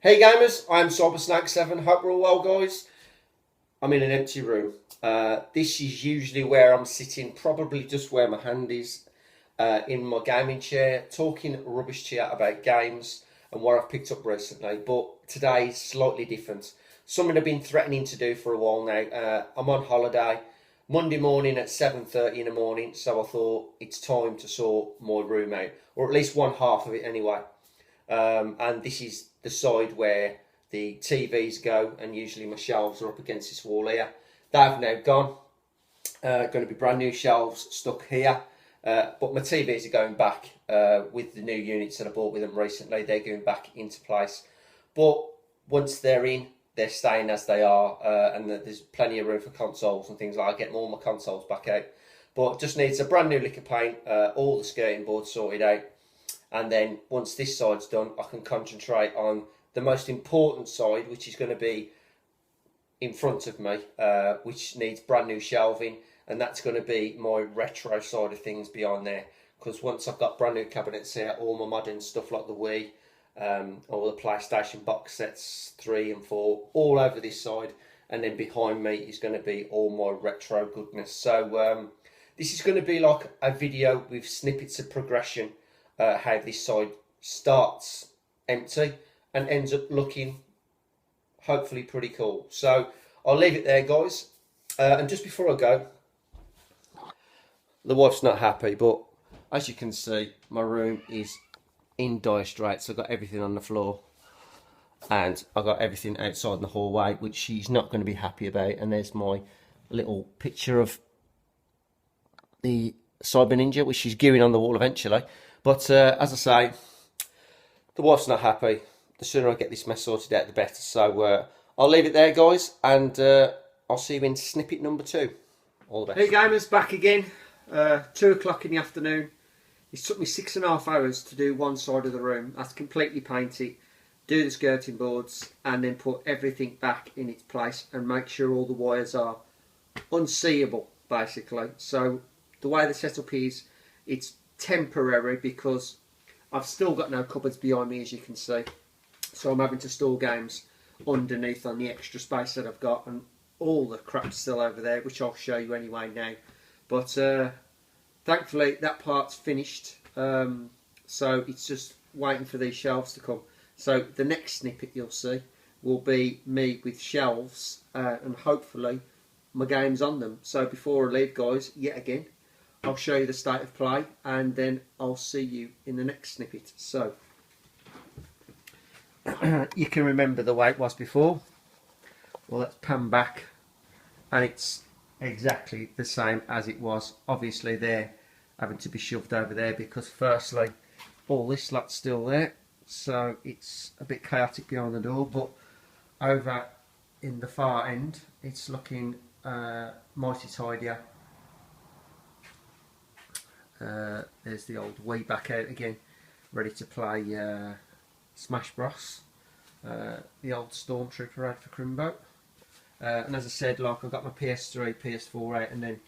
Hey gamers, I'm Cybersnack7. Hope we're all well, guys. I'm in an empty room. This is usually where I'm sitting, probably just where my hand is, in my gaming chair, talking rubbish chat about games and what I've picked up recently. But today is slightly different. Something I've been threatening to do for a while now. I'm on holiday, Monday morning at 7:30 in the morning, so I thought it's time to sort my room out, or at least one half of it anyway. And this is the side where the TVs go, and usually my shelves are up against this wall here. They've now gone. Going to be brand new shelves stuck here, but my TVs are going back with the new units that I bought with them recently. They're going back into place, but once they're in, they're staying as they are, and there's plenty of room for consoles and things like that. Getting all my consoles back out, but just needs a brand new lick of paint, all the skirting boards sorted out. And then once this side's done, I can concentrate on the most important side, which is going to be in front of me, which needs brand new shelving. And that's going to be my retro side of things beyond there. Because once I've got brand new cabinets here, all my modern stuff like the Wii, all the PlayStation box sets 3 and 4, all over this side. And then behind me is going to be all my retro goodness. So this is going to be like a video with snippets of progression. How this side starts empty and ends up looking hopefully pretty cool. So I'll leave it there, guys. And just before I go, the wife's not happy, but as you can see, my room is in dire straits. I've got everything on the floor and I've got everything outside in the hallway, which she's not going to be happy about. And there's my little picture of the Cyber Ninja, which she's gluing on the wall eventually. But as I say, the wife's not happy. The sooner I get this mess sorted out, the better. So I'll leave it there, guys, and I'll see you in snippet number 2. All the best. Hey gamers, back again. 2 o'clock in the afternoon. It took me 6.5 hours to do one side of the room. That's completely paint it, do the skirting boards, and then put everything back in its place and make sure all the wires are unseeable, basically. So the way the setup is, it's temporary because I've still got no cupboards behind me, as you can see, so I'm having to store games underneath on the extra space that I've got, and all the crap's still over there, which I'll show you anyway now. But thankfully that part's finished, so it's just waiting for these shelves to come. So the next snippet you'll see will be me with shelves, and hopefully my games on them. So before I leave, guys, yet again, I'll show you the state of play, and then I'll see you in the next snippet. So, you can remember the way it was before. Well, let's pan back, and it's exactly the same as it was. Obviously, they're having to be shoved over there because, firstly, all this lot's still there, so it's a bit chaotic behind the door. But over in the far end, it's looking mighty tidier. There's the old Wii back out again, ready to play Smash Bros. The old Stormtrooper ad for Crimbo. And as I said, like, I've got my PS3, PS4 out, and then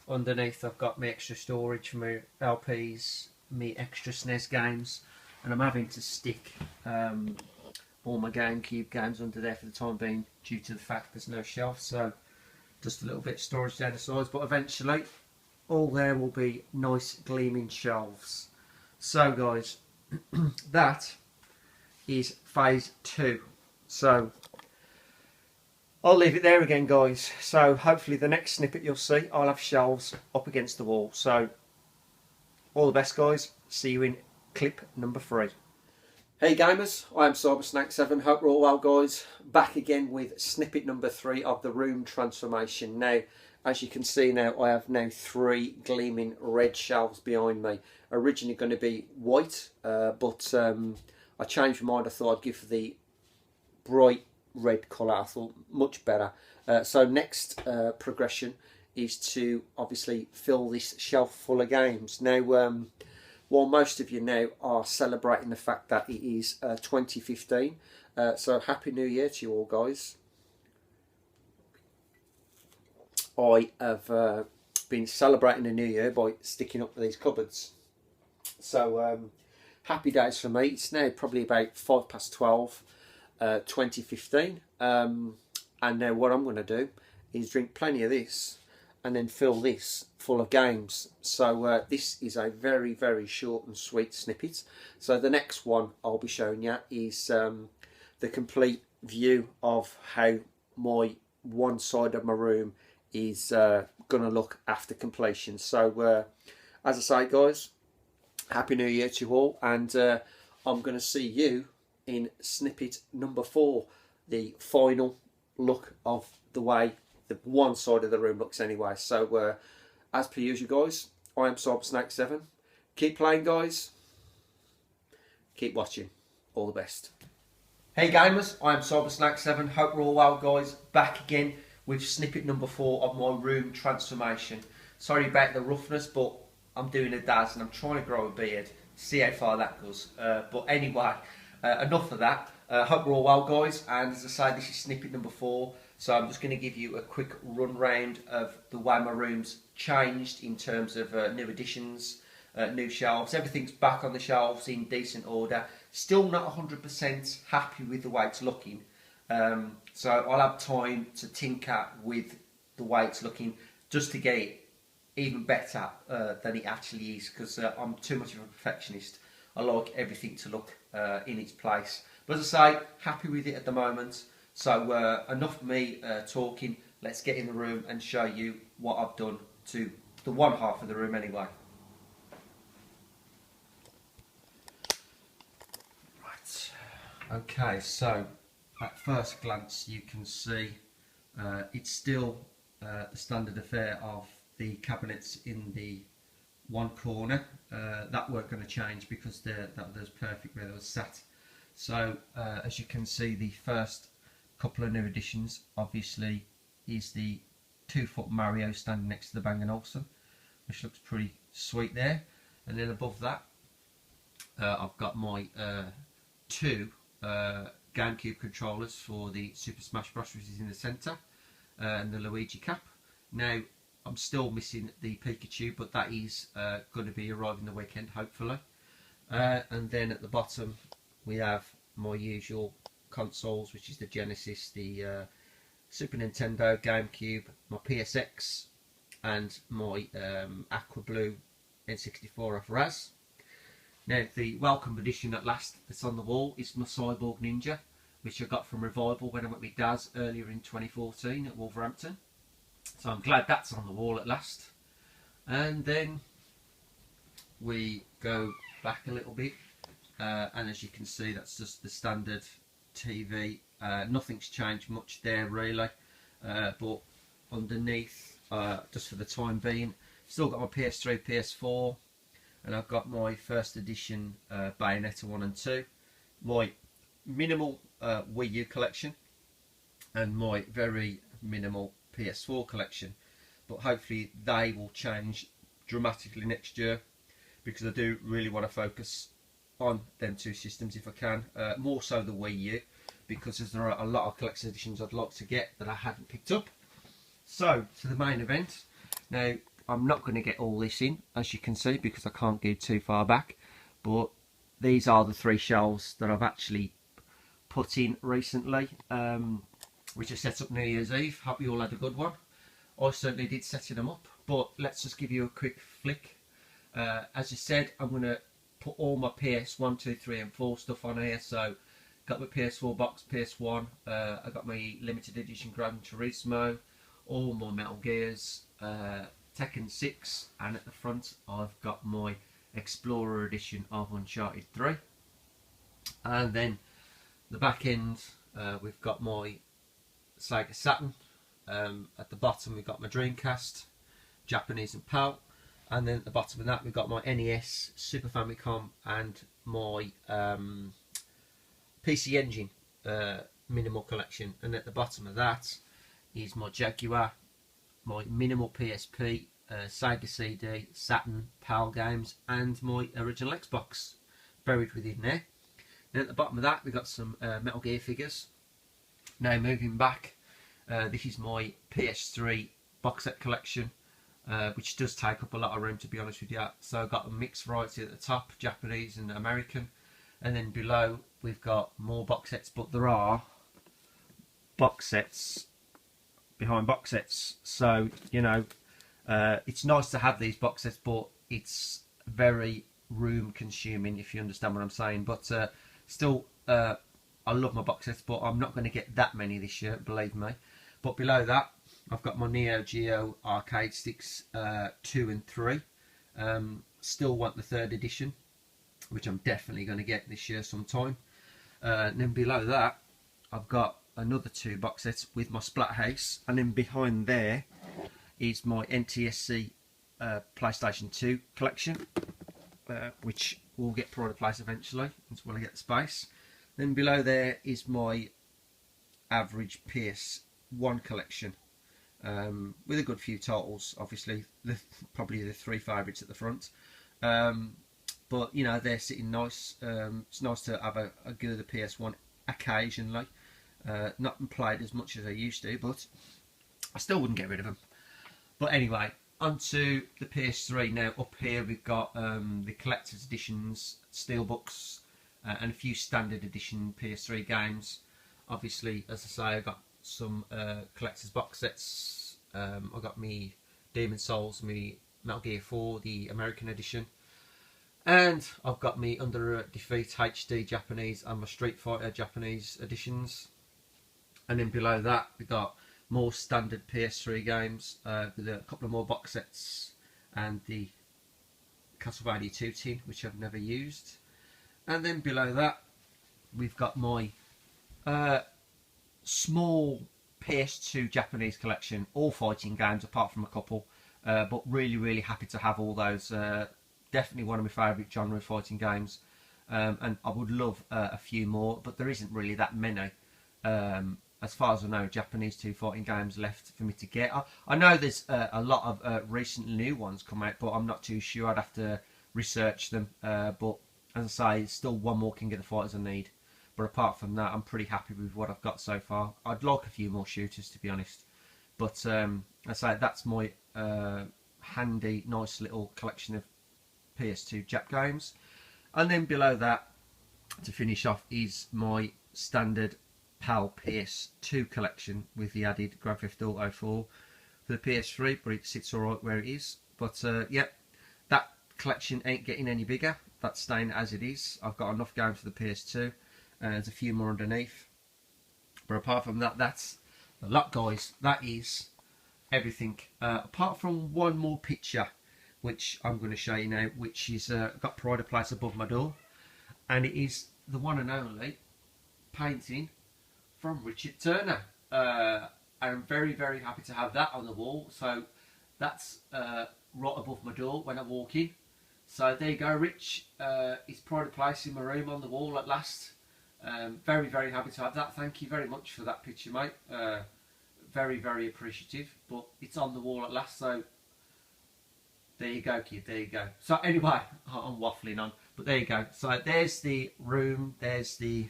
underneath I've got my extra storage for my LPs, my extra SNES games, and I'm having to stick all my GameCube games under there for the time being due to the fact there's no shelf, so just a little bit of storage down the sides, but eventually all there will be nice gleaming shelves. So guys, that is phase 2. So I'll leave it there again, guys. So hopefully the next snippet you'll see, I'll have shelves up against the wall. So all the best, guys. See you in clip number 3. Hey gamers, I am Cybersnack7. Hope we're all well, guys. Back again with snippet number 3 of the room transformation. Now, as you can see now, I have now 3 gleaming red shelves behind me. Originally going to be white, but I changed my mind. I thought I'd give the bright red colour. I thought much better. So next progression is to obviously fill this shelf full of games. Now, while most of you now are celebrating the fact that it is 2015, so Happy New Year to you all, guys. I have been celebrating the new year by sticking up these cupboards. So happy days for me. It's now probably about 12:05. 2015. And now what I'm going to do is drink plenty of this and then fill this full of games. So this is a very, very short and sweet snippet. So the next one I'll be showing you is the complete view of how my one side of my room is going to look after completion. So as I say, guys, Happy New Year to you all, and I'm going to see you in snippet number 4, the final look of the way the one side of the room looks anyway. So as per usual, guys, I am Snake7. Keep playing, guys. Keep watching. All the best. Hey gamers, I am Snake7. Hope we're all well, guys. Back again with snippet number 4 of my room transformation. Sorry about the roughness, but I'm doing a daz and I'm trying to grow a beard. See how far that goes. But anyway, enough of that. Hope we're all well, guys. And as I say, this is snippet number 4. So I'm just going to give you a quick run round of the way my room's changed in terms of new additions, new shelves. Everything's back on the shelves in decent order. Still not 100% happy with the way it's looking. So I'll have time to tinker with the way it's looking just to get it even better than it actually is, because I'm too much of a perfectionist. I like everything to look in its place. But as I say, happy with it at the moment. So enough of me talking. Let's get in the room and show you what I've done to the one half of the room anyway. Right. Okay, so at first glance you can see it's still the standard affair of the cabinets in the one corner. That weren't going to change because that was perfect where they was sat. So as you can see, the first couple of new additions obviously is the 2-foot Mario standing next to the Bang & Olufsen, which looks pretty sweet there. And then above that I've got my 2 GameCube controllers for the Super Smash Bros, which is in the centre, and the Luigi cap. Now I'm still missing the Pikachu, but that is going to be arriving the weekend, hopefully. And then at the bottom we have my usual consoles, which is the Genesis, the Super Nintendo, GameCube, my PSX, and my Aqua Blue N64 off Raz. Now the welcome edition at last that's on the wall is my Cyborg Ninja, which I got from Revival when I went with Daz earlier in 2014 at Wolverhampton. So I'm glad that's on the wall at last. And then we go back a little bit, and as you can see, that's just the standard TV. Nothing's changed much there really, but underneath, just for the time being, still got my PS3, PS4, and I've got my first edition Bayonetta 1 and 2, my minimal Wii U collection, and my very minimal PS4 collection. But hopefully they will change dramatically next year, because I do really want to focus on them 2 systems if I can, more so the Wii U, because there are a lot of collector's editions I'd like to get that I hadn't picked up. So to the main event. Now I'm not going to get all this in, as you can see, because I can't go too far back, but these are the 3 shelves that I've actually put in recently, which I set up New Year's Eve. Hope you all had a good one. I certainly did setting them up, but let's just give you a quick flick. As I said, I'm going to put all my PS1, 2, 3 and 4 stuff on here. So got my PS4 box, PS1, I got my limited edition Gran Turismo, all my Metal Gears, Tekken 6, and at the front I've got my Explorer edition of Uncharted 3. And then the back end, we've got my Sega Saturn. At the bottom we've got my Dreamcast, Japanese and PAL, and then at the bottom of that we've got my NES, Super Famicom, and my PC Engine minimal collection. And at the bottom of that is my Jaguar, my minimal PSP, Sega CD, Saturn, PAL games, and my original Xbox buried within there. Then at the bottom of that we've got some Metal Gear figures. Now moving back, this is my PS3 box set collection, which does take up a lot of room, to be honest with you. So I've got a mixed variety at the top, Japanese and American, And then below we've got more box sets, but there are box sets behind box sets. So, you know, it's nice to have these box sets, but it's very room consuming, if you understand what I'm saying. But still, I love my box sets, but I'm not going to get that many this year, believe me. But below that, I've got my Neo Geo arcade sticks 2 and 3. Still want the 3rd edition, which I'm definitely going to get this year sometime. And then below that, I've got another 2 box sets with my Splathouse, and then behind there is my NTSC PlayStation 2 collection, which will get pride of place eventually when I get the space. Then below there is my average PS1 collection, with a good few titles, obviously, probably the 3 favourites at the front. But, you know, they're sitting nice. It's nice to have a go of the PS1 occasionally. Not played as much as I used to, but I still wouldn't get rid of them. But anyway, onto the PS3 now. Up here we've got the collector's editions, steelbooks, and a few standard edition PS3 games. Obviously, as I say, I got some collector's box sets. I got me Demon Souls, me Metal Gear 4, the American edition. And I've got me Under Defeat HD Japanese and my Street Fighter Japanese editions. And then below that we got more standard PS3 games with a couple of more box sets and the Castlevania 2 tin, which I've never used. And then below that we've got my small PS2 Japanese collection, all fighting games apart from a couple, but really happy to have all those. Definitely one of my favourite genre fighting games, and I would love a few more, but there isn't really that many. As far as I know, Japanese 2 fighting games left for me to get. I know there's a lot of recent new ones come out, but I'm not too sure. I'd have to research them. But as I say, still one more King of the Fighters I need. But apart from that, I'm pretty happy with what I've got so far. I'd like a few more shooters, to be honest. But as I say, that's my handy, nice little collection of PS2 Jap games. And then below that, to finish off, is my standard PAL PS2 collection with the added Grand Theft Auto 4 for the PS3, but it sits alright where it is. But yeah, that collection ain't getting any bigger. That's staying as it is. I've got enough games for the PS2, and there's a few more underneath. But apart from that, that's a lot, guys. That is everything. Apart from one more picture, which I'm going to show you now, which is got pride of place above my door, and it is the one and only painting from Richard Turner. I'm very happy to have that on the wall. So that's right above my door when I walk in. So there you go, Rich. It's pride of place in my room on the wall at last. Very happy to have that. Thank you very much for that picture, mate. Very appreciative. But it's on the wall at last, so there you go, kid. There you go. So anyway, I'm waffling on, but there you go. So there's the room. There's the,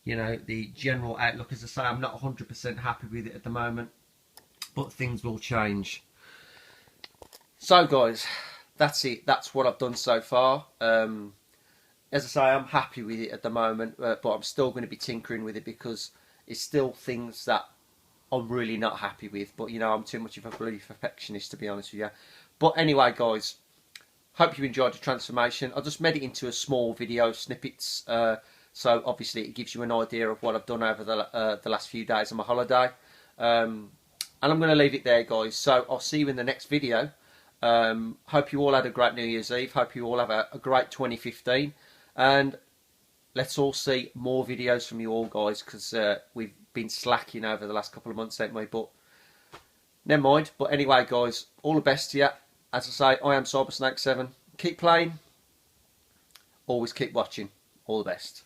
you know, the general outlook. As I say, I'm not 100% happy with it at the moment, but things will change. So guys, that's it. That's what I've done so far. As I say, I'm happy with it at the moment, but I'm still going to be tinkering with it because it's still things that I'm really not happy with. But you know, I'm too much of a bloody perfectionist, to be honest with you. But anyway, guys, hope you enjoyed the transformation. I just made it into a small video snippets, so obviously it gives you an idea of what I've done over the last few days on my holiday. And I'm going to leave it there, guys. So I'll see you in the next video. Hope you all had a great New Year's Eve. Hope you all have a great 2015. And let's all see more videos from you all, guys, because we've been slacking over the last couple of months, haven't we? But never mind. But anyway, guys, all the best to you. As I say, I am CyberSnake7. Keep playing. Always keep watching. All the best.